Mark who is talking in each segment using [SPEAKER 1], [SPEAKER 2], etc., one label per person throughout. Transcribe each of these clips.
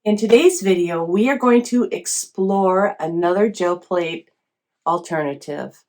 [SPEAKER 1] In today's video, we are going to explore another gel plate alternative.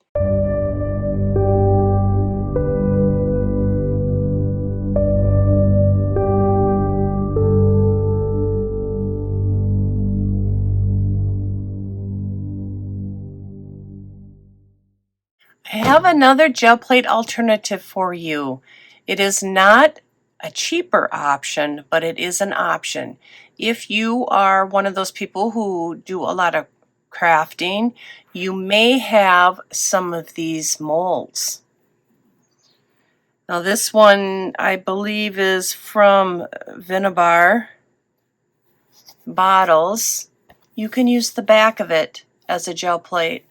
[SPEAKER 1] I have another gel plate alternative for you. It is not a cheaper option, but it is an option. If you are one of those people who do a lot of crafting, you may have some of these molds. Now this one I believe is from Vinabar bottles. You can use the back of it as a gel plate.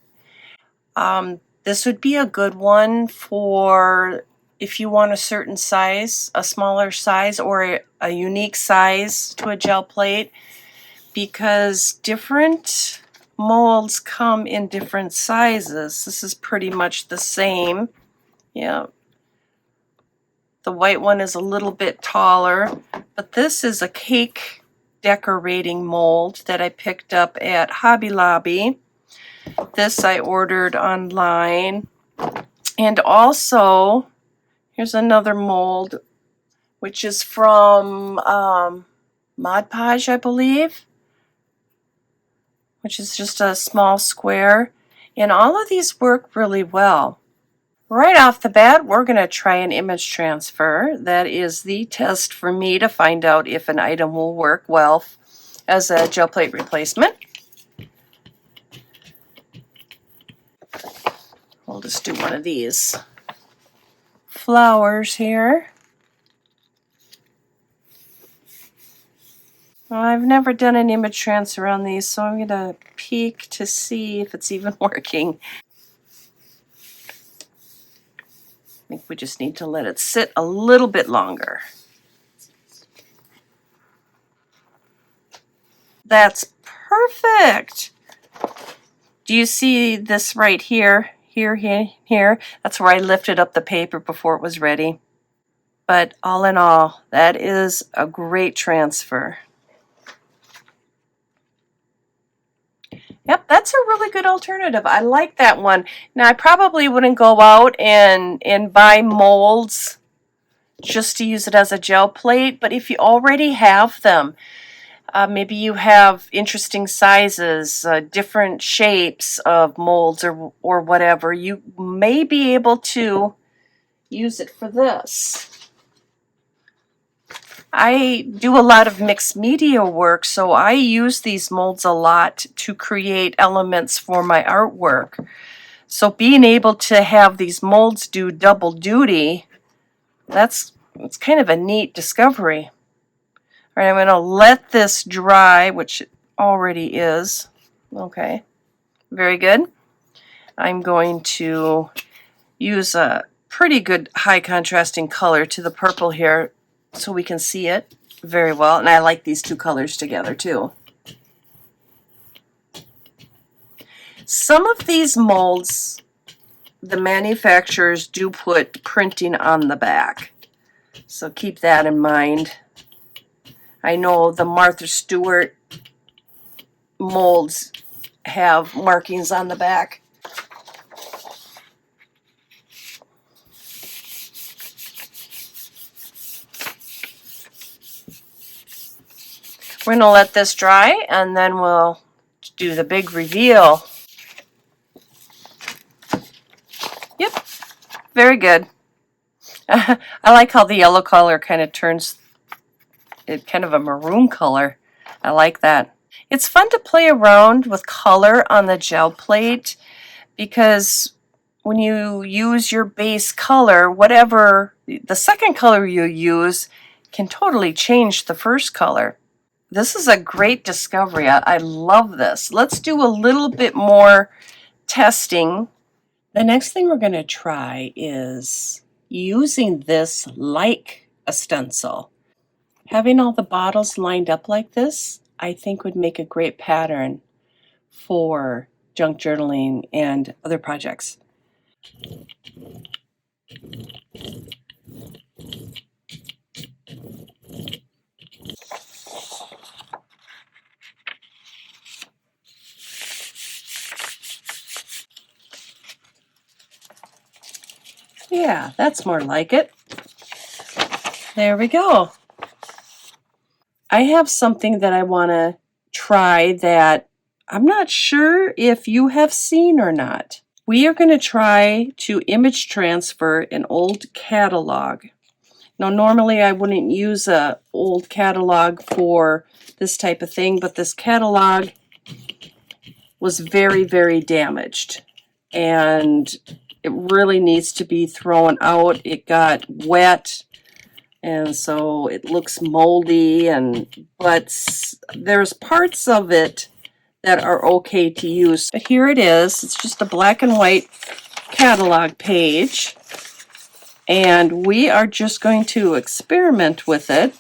[SPEAKER 1] This would be a good one for if you want a certain size, a smaller size, or a unique size to a gel plate, because different molds come in different sizes. This is pretty much the same. Yeah. The white one is a little bit taller, but this is a cake decorating mold that I picked up at Hobby Lobby. This I ordered online. And also, here's another mold, which is from Mod Podge, I believe, which is just a small square. And all of these work really well. Right off the bat, we're going to try an image transfer. That is the test for me to find out if an item will work well as a gel plate replacement. We'll just do one of these flowers here. Well, I've never done an image transfer on these, so I'm going to peek to see if it's even working. I think we just need to let it sit a little bit longer. That's perfect. Do you see this right here? Here. That's where I lifted up the paper before it was ready. But all in all, that is a great transfer. Yep, that's a really good alternative. I like that one. Now, I probably wouldn't go out and buy molds just to use it as a gel plate, but if you already have them, maybe you have interesting sizes, different shapes of molds or whatever, you may be able to use it for this. I do a lot of mixed media work, so I use these molds a lot to create elements for my artwork. So being able to have these molds do double duty, it's kind of a neat discovery. All right, I'm going to let this dry, which it already is. Okay, very good. I'm going to use a pretty good high contrasting color to the purple here so we can see it very well. And I like these two colors together too. Some of these molds, the manufacturers do put printing on the back. So keep that in mind. I know the Martha Stewart molds have markings on the back. We're going to let this dry and then we'll do the big reveal. Yep, very good. I like how the yellow color kind of turns it kind of a maroon color. I like that. It's fun to play around with color on the gel plate because when you use your base color, whatever the second color you use can totally change the first color. This is a great discovery. I love this. Let's do a little bit more testing. The next thing we're going to try is using this like a stencil. Having all the bottles lined up like this, I think would make a great pattern for junk journaling and other projects. Yeah, that's more like it. There we go. I have something that I want to try that I'm not sure if you have seen or not. We are going to try to image transfer an old catalog. Now, normally I wouldn't use an old catalog for this type of thing, but this catalog was very, very damaged, and it really needs to be thrown out. It got wet, and so it looks moldy, but there's parts of it that are okay to use. But here it is. It's just a black and white catalog page, and we are just going to experiment with it.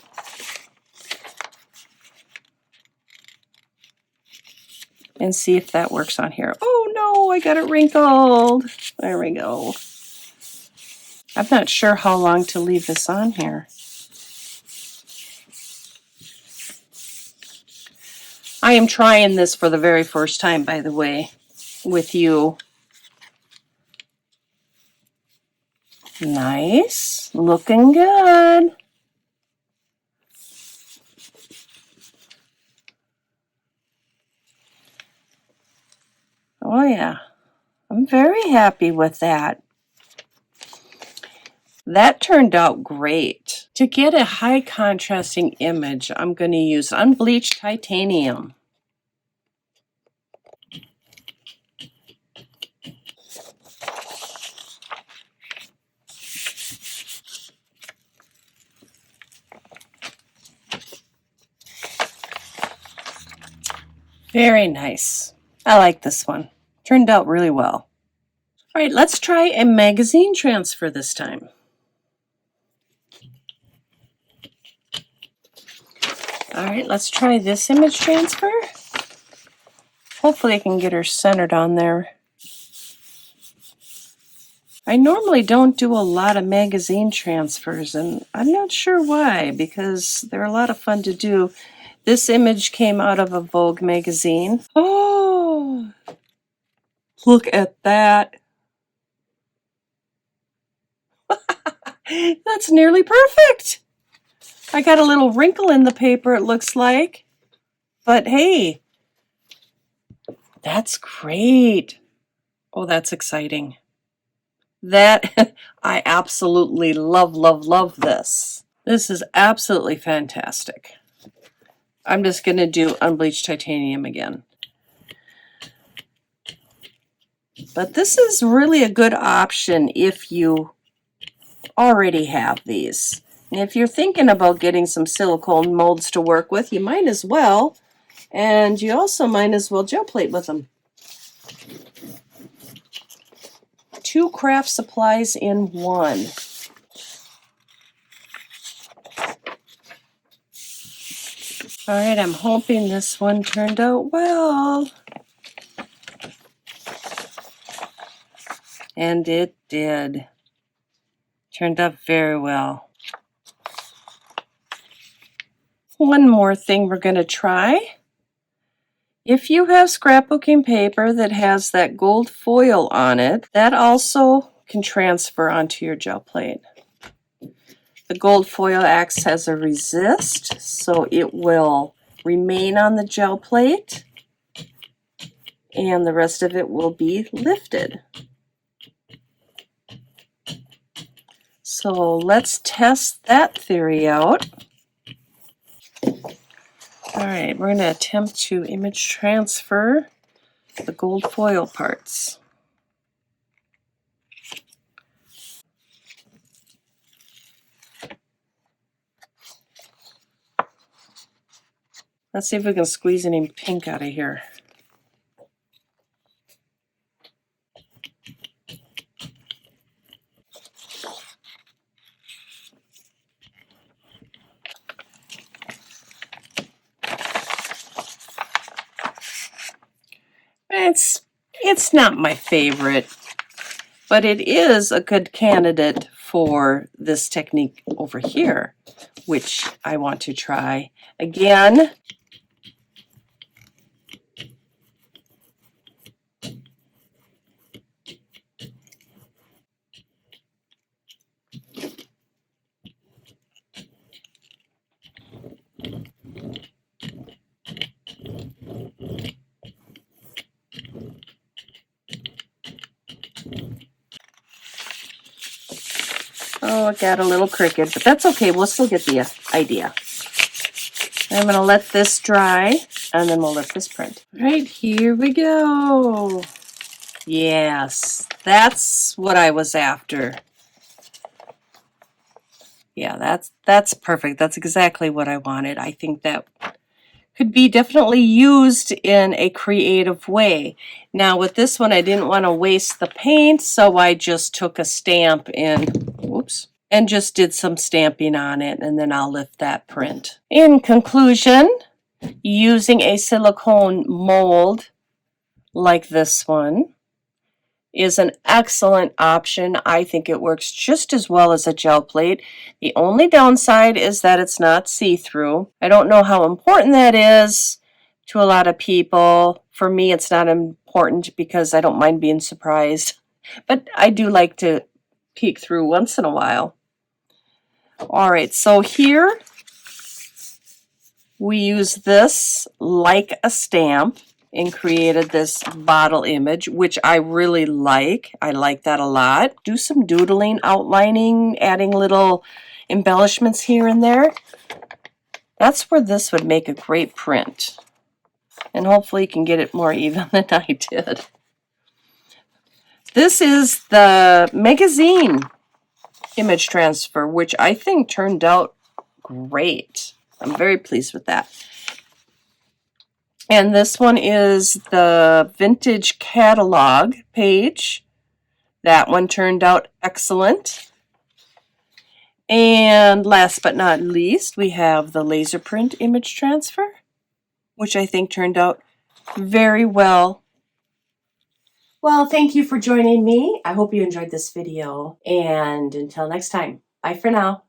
[SPEAKER 1] And see if that works on here. Oh no, I got it wrinkled. There we go. I'm not sure how long to leave this on here. I am trying this for the very first time, by the way, with you. Nice, looking good. Oh yeah, I'm very happy with that. That turned out great. To get a high contrasting image, I'm going to use unbleached titanium. Very nice. I like this one. Turned out really well. All right, let's try a magazine transfer this time. All right, let's try this image transfer. Hopefully I can get her centered on there. I normally don't do a lot of magazine transfers, and I'm not sure why, because they're a lot of fun to do. This image came out of a Vogue magazine. Oh, look at that. That's nearly perfect. I got a little wrinkle in the paper, it looks like. But hey, that's great. Oh, that's exciting. That, I absolutely love, love, love this. This is absolutely fantastic. I'm just going to do unbleached titanium again. But this is really a good option if you already have these. And if you're thinking about getting some silicone molds to work with, you might as well. And you also might as well gel plate with them. 2 craft supplies in 1. All right, I'm hoping this one turned out well. And it did. Turned out very well. One more thing we're going to try. If you have scrapbooking paper that has that gold foil on it, that also can transfer onto your gel plate. The gold foil acts as a resist, so it will remain on the gel plate, and the rest of it will be lifted. So let's test that theory out. All right, we're going to attempt to image transfer the gold foil parts. Let's see if we can squeeze any pink out of here. It's not my favorite, but it is a good candidate for this technique over here, which I want to try. Again, Oh, it got a little crooked, but that's okay. We'll still get the idea. I'm going to let this dry, and then we'll lift this print. Right, here we go. Yes, that's what I was after. Yeah, that's perfect. That's exactly what I wanted. I think that could be definitely used in a creative way. Now with this one, I didn't want to waste the paint, so I just took a stamp and just did some stamping on it, and then I'll lift that print. In conclusion, using a silicone mold like this one is an excellent option. I think it works just as well as a gel plate. The only downside is that it's not see-through. I don't know how important that is to a lot of people. For me, it's not important because I don't mind being surprised, but I do like to peek through once in a while. All right, so here we use this like a stamp and created this bottle image, which I really like. I like that a lot. Do some doodling, outlining, adding little embellishments here and there. That's where this would make a great print. And hopefully you can get it more even than I did. This is the magazine image transfer, which I think turned out great. I'm very pleased with that. And this one is the vintage catalog page. That one turned out excellent. And last but not least, we have the laser print image transfer, which I think turned out very well. Well, thank you for joining me. I hope you enjoyed this video. And until next time, bye for now.